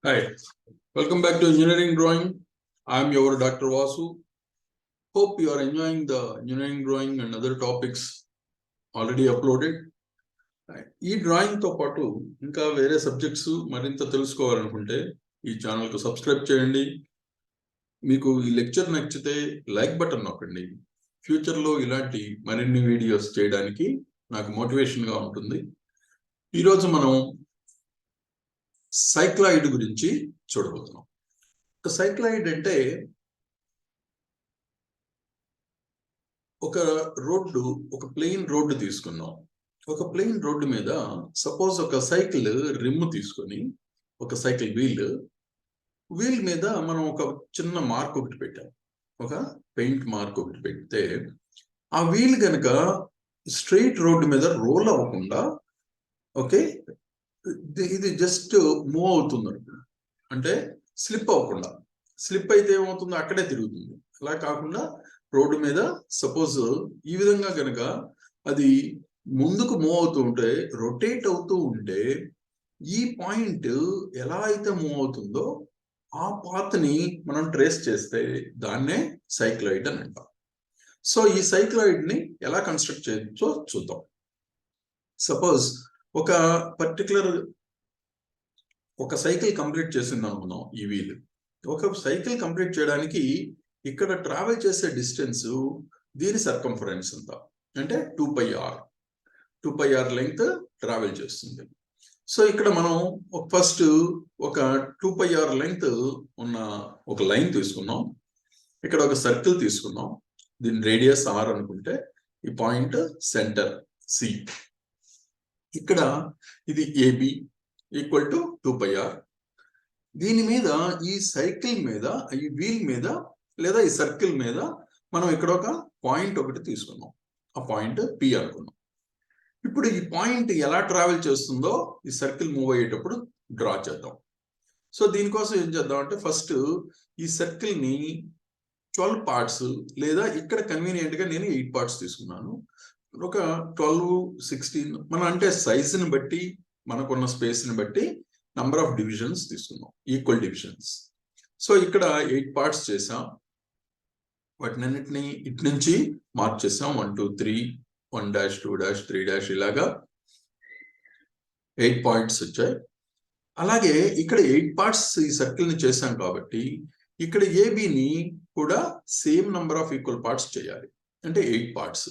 Hi, welcome back to Engineering Drawing. I am your Dr. Vasu. Hope you are enjoying the engineering drawing and other topics already uploaded. ఈ drawing తో పాటు ఇంకా వేరే subjects మరింత తెలుసుకోవాలనుకుంటే ఈ channel కు సబ్స్క్రైబ్ చేయండి. మీకు ఈ లెక్చర్ నచ్చితే లైక్ బటన్ నొక్కండి. ఫ్యూచర్ లో ఇలాంటి మరిన్ని వీడియోస్ చేయడానికి నాకు మోటివేషన్ గా ఉంటుంది. ఈరోజు మనం సైక్లాయిడ్ గురించి చూడబోతున్నాం. సైక్లాయిడ్ అంటే ఒక రోడ్డు, ఒక ప్లెయిన్ రోడ్డు తీసుకున్నాం. ఒక ప్లెయిన్ రోడ్డు మీద సపోజ్ ఒక సైకిల్ రిమ్ తీసుకొని, ఒక సైకిల్ వీల్ మీద మనం ఒక చిన్న మార్క్ ఒకటి పెట్టాం, ఒక పెయింట్ మార్క్ ఒకటి పెడితే ఆ వీల్ కనుక స్ట్రెయిట్ రోడ్డు మీద రోల్ అవ్వకుండా, ఓకే, ఇది జస్ట్ మూవ్ అవుతుంది అంటే స్లిప్ అవ్వకుండా. స్లిప్ అయితే ఏమవుతుందో అక్కడే తిరుగుతుంది. అలా కాకుండా రోడ్డు మీద సపోజ్ ఈ విధంగా కనుక అది ముందుకు మూవ్ అవుతూ ఉంటే, రొటేట్ అవుతూ ఉంటే, ఈ పాయింట్ ఎలా అయితే మూవ్ అవుతుందో ఆ పాత్ ని మనం ట్రేస్ చేస్తే దాన్నే సైక్లాయిడ్ అని అంటాం. సో ఈ సైక్లాయిడ్ ని ఎలా కన్స్ట్రక్ట్ చేయొచ్చో చూద్దాం. సపోజ్ ఒక పర్టికులర్ ఒక సైకిల్ కంప్లీట్ చేసింది అనుకుందాం. ఈ వీల్ ఒక సైకిల్ కంప్లీట్ చేయడానికి ఇక్కడ ట్రావెల్ చేసే డిస్టెన్స్, దీని సర్కంఫరెన్స్ అంత అంటే 2πr లెంగ్త్ ట్రావెల్ చేస్తుంది. సో ఇక్కడ మనం ఫస్ట్ ఒక 2πr లెంగ్త్ ఉన్న ఒక లైన్ తీసుకున్నాం. ఇక్కడ ఒక సర్కిల్ తీసుకున్నాం, దీని రేడియస్ r అనుకుంటే, ఈ పాయింట్ సెంటర్ C. ఇక్కడ ఇది AB ఈక్వల్ టు 2πr. దీని మీద ఈ సైకిల్ మీద, ఈ వీల్ మీద లేదా ఈ సర్కిల్ మీద మనం ఇక్కడ ఒక పాయింట్ ఒకటి తీసుకున్నాం. ఆ పాయింట్ P అనుకున్నాం. ఇప్పుడు ఈ పాయింట్ ఎలా ట్రావెల్ చేస్తుందో ఈ సర్కిల్ మూవ్ అయ్యేటప్పుడు డ్రా చేద్దాం. సో దీనికోసం ఏం చేద్దాం అంటే, ఫస్ట్ ఈ సర్కిల్ ని 12 పార్ట్స్ లేదా ఇక్కడ కన్వీనియంట్ గా నేను 8 పార్ట్స్ తీసుకున్నాను. ఒక 12, 16 మనం అంటే సైజుని బట్టి, మనకున్న స్పేస్ ని బట్టి నంబర్ ఆఫ్ డివిజన్స్ తీసుకున్నాం, ఈక్వల్ డివిజన్స్. సో ఇక్కడ 8 పార్ట్స్ చేసాం. వాటినన్నిటిని ఇటు నుంచి మార్క్ చేసాం. 1, 2, 3, 1 2 3 ఇలాగా 8 పాయింట్స్ వచ్చాయి. అలాగే ఇక్కడ 8 పార్ట్స్ ఈ సర్కిల్ ని చేసాం కాబట్టి ఇక్కడ ఏబిని కూడా same number of equal parts చేయాలి. అంటే 8 పార్ట్స్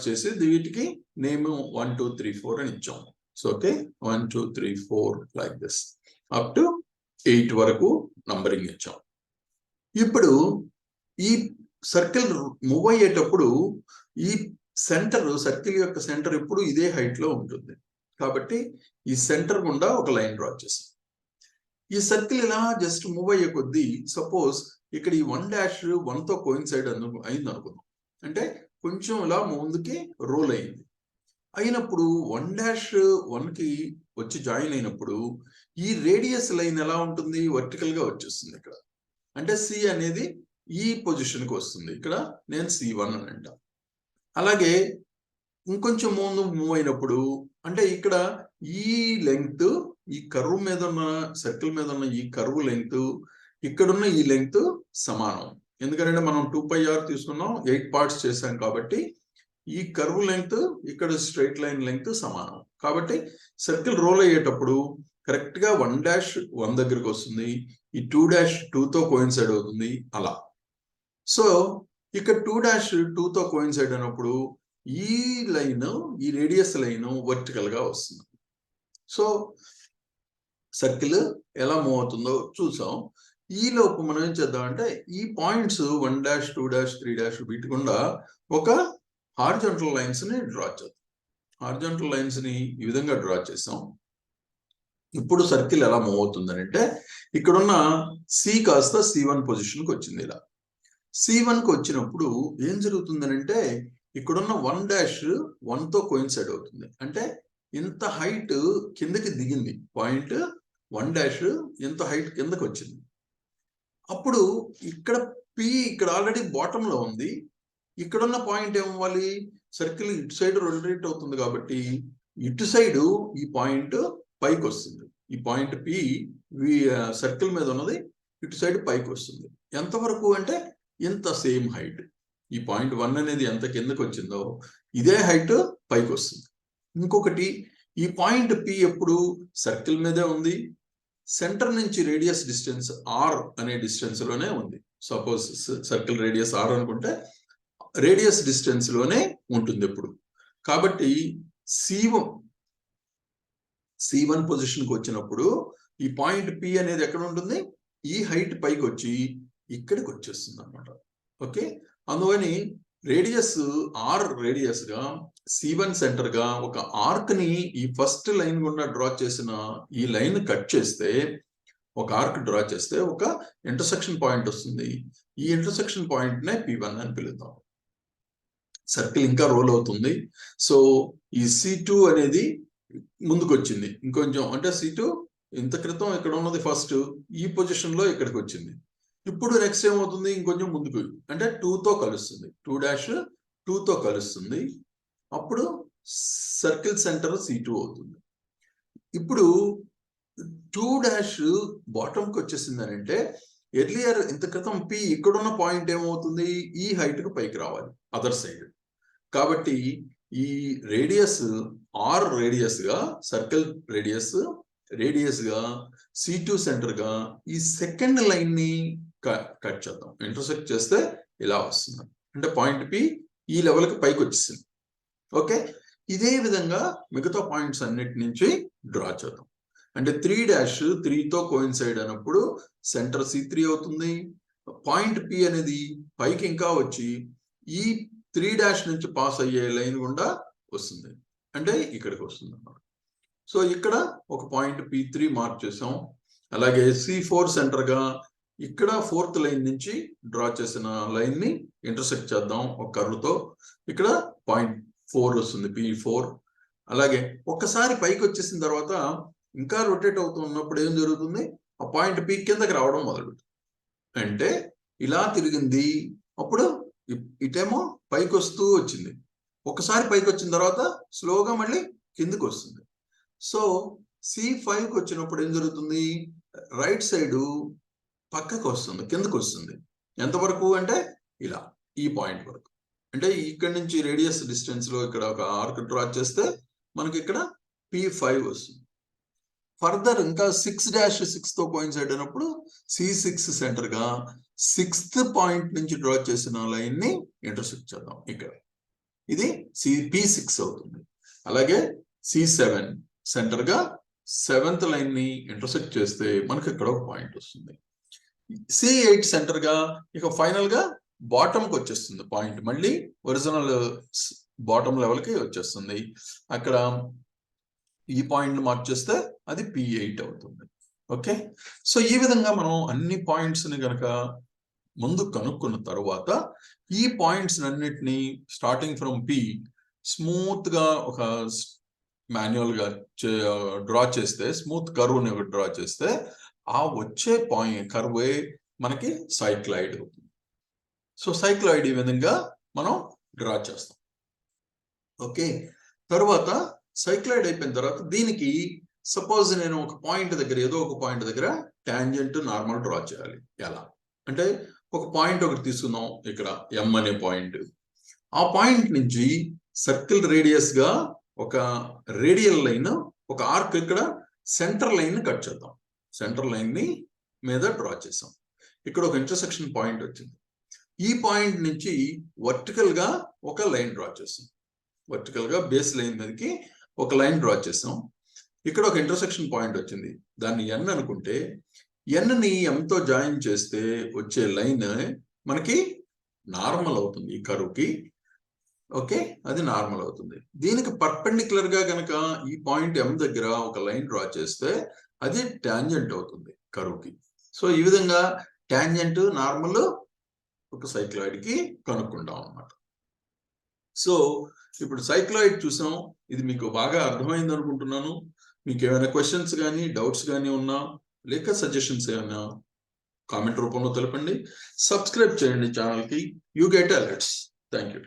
చేసి వీటికి నేమ్ 1 2 3 4 అని ఇచ్చాం. So okay, 1 2 3 4 like this up to 8 వరకు నంబరింగ్ ఇచ్చాం. ఇప్పుడు ఈ సర్కిల్ మూవ్ అయ్యేటప్పుడు ఈ సెంటర్, సర్కిల్ యొక్క సెంటర్ ఎప్పుడు ఇదే హైట్ లో ఉంటుంది. కాబట్టి ఈ సెంటర్ గుండా ఒక లైన్ డ్రా చేసాం. ఈ సర్కిల్ ఇలా జస్ట్ మూవ్ అయ్యే కొద్దీ సపోజ్ ఇక్కడ ఈ 1 తో కోయిన్సైడ్ అయింది అనుకుందాం. అంటే కొంచెం ఇలా ముందుకి రోల్ అయినప్పుడు 1 కి వచ్చి జాయిన్ అయినప్పుడు ఈ రేడియస్ లైన్ ఎలా ఉంటుంది, వర్టికల్ గా వచ్చేస్తుంది. ఇక్కడ అంటే C అనేది ఈ పొజిషన్ కి వస్తుంది. ఇక్కడ నేను C1 అని అంటా. అలాగే ఇంకొంచెం ముందు మూవ్ అయినప్పుడు అంటే ఇక్కడ ఈ లెంగ్త్, ఈ కర్వ్ మీద ఉన్న, సర్కిల్ మీద ఉన్న ఈ కర్వ్ లెంగ్త్, ఇక్కడున్న ఈ లెంగ్త్ సమానం. ఎందుకంటే మనం 2πr తీసుకున్నాం, 8 పార్ట్స్ చేసాం కాబట్టి ఈ కర్వ్ లెంగ్త్, ఇక్కడ స్ట్రైట్ లైన్ లెంగ్త్ సమానం. కాబట్టి సర్కిల్ రోల్ అయ్యేటప్పుడు కరెక్ట్ గా 1 దగ్గరకు వస్తుంది, ఈ 2 తో కోయిన్సైడ్ అవుతుంది అలా. సో ఇక్కడ 2 తో కోయిన్సైడ్ అయినప్పుడు ఈ లైన్, ఈ రేడియస్ లైన్ వర్టికల్ గా వస్తుంది. సో సర్కిల్ ఎలా మూవ్ అవుతుందో చూసాం. ఈ లోపు మనం ఏం చేద్దాం అంటే, ఈ పాయింట్స్ 1 2 3 వీటి గుండా ఒక హారిజాంటల్ లైన్స్ ని డ్రా చేద్దాం. హారిజాంటల్ లైన్స్ ని ఈ విధంగా డ్రా చేసాం. ఇప్పుడు సర్కిల్ ఎలా మూవ్ అవుతుందని అంటే, ఇక్కడున్న C కాస్త C1 పొజిషన్ కి వచ్చింది. ఇలా C1 కి వచ్చినప్పుడు ఏం జరుగుతుందని అంటే, ఇక్కడున్న 1 తో కోయిన్సైడ్ అవుతుంది. అంటే ఇంత హైట్ కిందకి దిగింది. పాయింట్ 1 ఎంత హైట్ కిందకి వచ్చింది. అప్పుడు ఇక్కడ P ఇక్కడ ఆల్రెడీ బాటమ్ లో ఉంది. ఇక్కడున్న పాయింట్ ఏమవ్వాలి, సర్కిల్ ఇటు సైడ్ రొటేట్ అవుతుంది కాబట్టి ఇటు సైడ్ ఈ పాయింట్ పైకి వస్తుంది. ఈ పాయింట్ పి సర్కిల్ మీద ఉన్నది ఇటు సైడ్ పైకి వస్తుంది. ఎంతవరకు అంటే ఇంత సేమ్ హైట్. ఈ పాయింట్ 1 అనేది ఎంత కిందకి వచ్చిందో ఇదే హైట్ పైకి వస్తుంది. ఇంకొకటి, ఈ పాయింట్ పి ఎప్పుడు సర్కిల్ మీదే ఉంది, సెంటర్ నుంచి రేడియస్ డిస్టెన్స్ ఆర్ అనే డిస్టెన్స్ లోనే ఉంది. సపోజ్ సర్కిల్ రేడియస్ ఆర్ అనుకుంటే రేడియస్ డిస్టెన్స్ లోనే ఉంటుంది ఎప్పుడు. కాబట్టి C1 పొజిషన్ కి వచ్చినప్పుడు ఈ పాయింట్ పి అనేది ఎక్కడ ఉంటుంది, ఈ హైట్ పైకి వచ్చి ఇక్కడికి వచ్చేస్తుంది అనమాట. ఓకే, అందుకని రేడియస్ ఆర్ రేడియస్ గా C1 సెంటర్ గా ఒక ఆర్క్ ని ఈ ఫస్ట్ లైన్ గుండా డ్రా చేసిన ఈ లైన్ కట్ చేస్తే, ఒక ఆర్క్ డ్రా చేస్తే ఒక ఇంటర్సెక్షన్ పాయింట్ వస్తుంది. ఈ ఇంటర్సెక్షన్ పాయింట్ నే P1 అని పిలుద్దాం. సర్కిల్ ఇంకా రోల్ అవుతుంది. సో ఈ C2 అనేది ముందుకు వచ్చింది ఇంకొంచెం, అంటే C2 ఇంత క్రితం ఇక్కడ ఉన్నది ఫస్ట్, ఈ పొజిషన్ లో ఇక్కడికి వచ్చింది. ఇప్పుడు నెక్స్ట్ ఏమవుతుంది, ఇంకొంచెం ముందుకు, అంటే 2తో కలుస్తుంది. 2'2తో కలుస్తుంది. అప్పుడు సర్కిల్ సెంటర్ C2 అవుతుంది. ఇప్పుడు 2' బాటంకి వచ్చేసింది అని అంటే, ఎర్లియర్ ఇంత క్రితం P ఇక్కడున్న పాయింట్ ఏమవుతుంది, ఈ హైట్ కు పైకి రావాలి అదర్ సైడ్. కాబట్టి ఈ రేడియస్ ఆర్ రేడియస్ గా, సర్కిల్ రేడియస్ గా C2 సెంటర్ గా ఈ సెకండ్ లైన్ ని కట్ చేద్దాం. ఇంటర్సెక్ట్ చేస్తే ఇలా వస్తుంది. అంటే పాయింట్ P ఈ లెవెల్ కి పైకి వచ్చేసింది. ఓకే, ఇదే విధంగా మిగతా పాయింట్స్ అన్నిటి నుంచి డ్రా చేద్దాం. అంటే 3'3తో కోయిన్సైడ్ అయినప్పుడు సెంటర్ C3 అవుతుంది. పాయింట్ P అనేది పైకి ఇంకా వచ్చి ఈ 3' నుంచి పాస్ అయ్యే లైన్ గుండా వస్తుంది, అంటే ఇక్కడికి వస్తుంది అన్నమాట. సో ఇక్కడ ఒక పాయింట్ P3 మార్క్ చేసాం. అలాగే C4 సెంటర్ గా ఇక్కడ 4th లైన్ నుంచి డ్రా చేసిన లైన్ ని ఇంటర్సెక్ట్ చేద్దాం ఒక కర్వ్ తో. ఇక్కడ పాయింట్ 4 వస్తుంది, P4. అలాగే ఒక్కసారి పైకి వచ్చేసిన తర్వాత ఇంకా రొటేట్ అవుతున్నప్పుడు ఏం జరుగుతుంది, ఆ పాయింట్ P కిందకి రావడం మొదలుపెట్టింది. అంటే ఇలా తిరిగింది, అప్పుడు ఇటేమో పైకి వస్తూ వచ్చింది. ఒకసారి పైకి వచ్చిన తర్వాత స్లోగా మళ్ళీ కిందికి వస్తుంది. సో C5కి వచ్చినప్పుడు ఏం జరుగుతుంది, రైట్ సైడ్ పక్కకు వస్తుంది, కిందకు వస్తుంది. ఎంతవరకు అంటే ఇలా ఈ పాయింట్ వరకు. అంటే ఇక్కడ నుంచి రేడియస్ డిస్టెన్స్ లో ఇక్కడ ఒక ఆర్క్ డ్రా చేస్తే మనకి ఇక్కడ P5 వస్తుంది. ఫర్దర్ ఇంకా 6'6తో కోయిన్సైడ్ అయినప్పుడు C6 సెంటర్ గా 6th పాయింట్ నుంచి డ్రా చేసిన లైన్ ని ఇంటర్సెక్ట్ చేద్దాం ఇక్కడ. ఇది P6 అవుతుంది. అలాగే C7 సెంటర్ గా 7th లైన్ ని ఇంటర్సెక్ట్ చేస్తే మనకి ఇక్కడ ఒక పాయింట్ వస్తుంది. C8 సెంటర్ గా ఇక ఫైనల్ గా బాటమ్ కి వచ్చేస్తుంది పాయింట్, మళ్ళీ ఒరిజినల్ బాటమ్ లెవెల్ కి వచ్చేస్తుంది. అక్కడ ఈ పాయింట్ మార్క్ చేస్తే అది P8 అవుతుంది. ఓకే, సో ఈ విధంగా మనం అన్ని పాయింట్స్ ని గనక ముందు కనుక్కున్న తర్వాత ఈ పాయింట్స్ అన్నిటిని స్టార్టింగ్ ఫ్రమ్ P స్మూత్ గా ఒక మాన్యువల్ గా డ్రా చేస్తే, స్మూత్ కర్వ్ ని డ్రా చేస్తే ఆ వచ్చే పాయింట్ కర్వే మనకి సైక్లాయిడ్ అవుతుంది. సో సైక్లాయిడ్ ఈ విధంగా మనం డ్రా చేస్తాం. ఓకే, తర్వాత సైక్లాయిడ్ అయిపోయిన తర్వాత దీనికి సపోజ్ నేను ఒక పాయింట్ దగ్గర, ఏదో ఒక పాయింట్ దగ్గర టాంజెంట్ నార్మల్ డ్రా చేయాలి. ఎలా అంటే, ఒక పాయింట్ ఒకటి తీసుకుందాం, ఇక్కడ M అనే పాయింట్. ఆ పాయింట్ నుంచి సర్కిల్ రేడియస్ గా ఒక రేడియల్ లైన్, ఒక ఆర్క్ ఇక్కడ సెంటర్ లైన్ కట్ చేద్దాం. సెంటర్ లైన్ ని మీద డ్రా చేసాం. ఇక్కడ ఒక ఇంటర్సెక్షన్ పాయింట్ వచ్చింది. ఈ పాయింట్ నుంచి వర్టికల్ గా ఒక లైన్ డ్రా చేసాం. వర్టికల్ గా బేస్ లైన్ మీదకి ఒక లైన్ డ్రా చేసాం. ఇక్కడ ఒక ఇంటర్సెక్షన్ పాయింట్ వచ్చింది, దాన్ని N అనుకుంటే N ని M తో జాయిన్ చేస్తే వచ్చే లైన్ మనకి నార్మల్ అవుతుంది ఈ కర్వ్ కి. ఓకే, అది నార్మల్ అవుతుంది. దీనికి పర్పెండిక్యులర్ గా కనుక ఈ పాయింట్ M దగ్గర ఒక లైన్ డ్రా చేస్తే అది టాంజెంట్ అవుతుంది కర్వ్ కి. సో ఈ విధంగా టాంజెంట్, నార్మల్ ఒక సైక్లాయిడ్ కి కనుక్కుంటాం అన్నమాట. సో ఇప్పుడు సైక్లాయిడ్ చూసాం. ఇది మీకు బాగా అర్థమైంది అనుకుంటున్నాను. మీకు ఏమైనా క్వశ్చన్స్ కానీ, డౌట్స్ కానీ ఉన్నా, లేక సజెషన్స్ ఏమైనా కామెంట్ రూపంలో తెలపండి. సబ్స్క్రైబ్ చేయండి ఛానల్కి. You get alerts. Thank you.